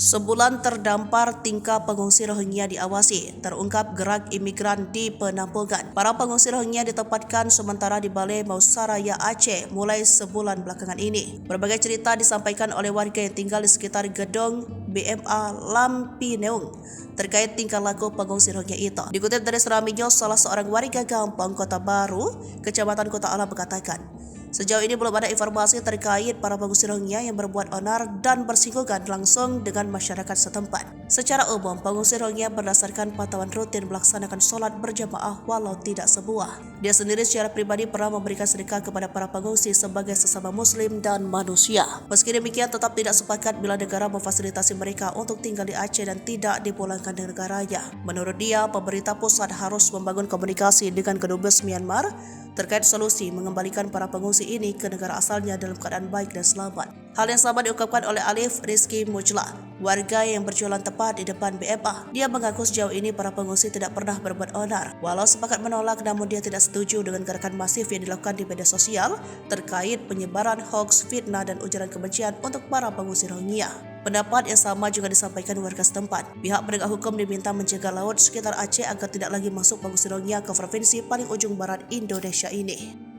Sebulan terdampar tingkah pengungsi Rohingya diawasi, terungkap gerak imigran di penampungan. Para pengungsi Rohingya ditempatkan sementara di Balai Mausaraya Aceh mulai sebulan belakangan ini. Berbagai cerita disampaikan oleh warga yang tinggal di sekitar gedung BMA Lampi Neung terkait tingkah laku pengungsi Rohingya itu. Dikutip dari Serambi News, salah seorang warga Gampang Kota Baru, Kecamatan Kota Alam mengatakan, sejauh ini belum ada informasi terkait para pengungsi Rohingya yang berbuat onar dan bersinggungan langsung dengan masyarakat setempat. Secara umum, pengungsi Rohingya berdasarkan pantauan rutin melaksanakan sholat berjamaah walau tidak sebuah. Dia sendiri secara pribadi pernah memberikan sedekah kepada para pengungsi sebagai sesama muslim dan manusia. Meski demikian, tetap tidak sepakat bila negara memfasilitasi mereka untuk tinggal di Aceh dan tidak dipulangkan ke negaranya. Menurut dia, pemerintah pusat harus membangun komunikasi dengan Kedubes Myanmar terkait solusi mengembalikan para pengungsi ini ke negara asalnya dalam keadaan baik dan selamat. Hal yang sama diungkapkan oleh Alif Rizky Mujla, warga yang berjualan tepat di depan BMA. Dia mengaku sejauh ini para pengungsi tidak pernah berbuat onar. Walau sepakat menolak, namun dia tidak setuju dengan gerakan masif yang dilakukan di media sosial terkait penyebaran hoax, fitnah, dan ujaran kebencian untuk para pengungsi Rohingya. Pendapat yang sama juga disampaikan warga setempat. Pihak penegak hukum diminta menjaga laut sekitar Aceh agar tidak lagi masuk pengungsi Rohingya ke provinsi paling ujung barat Indonesia ini.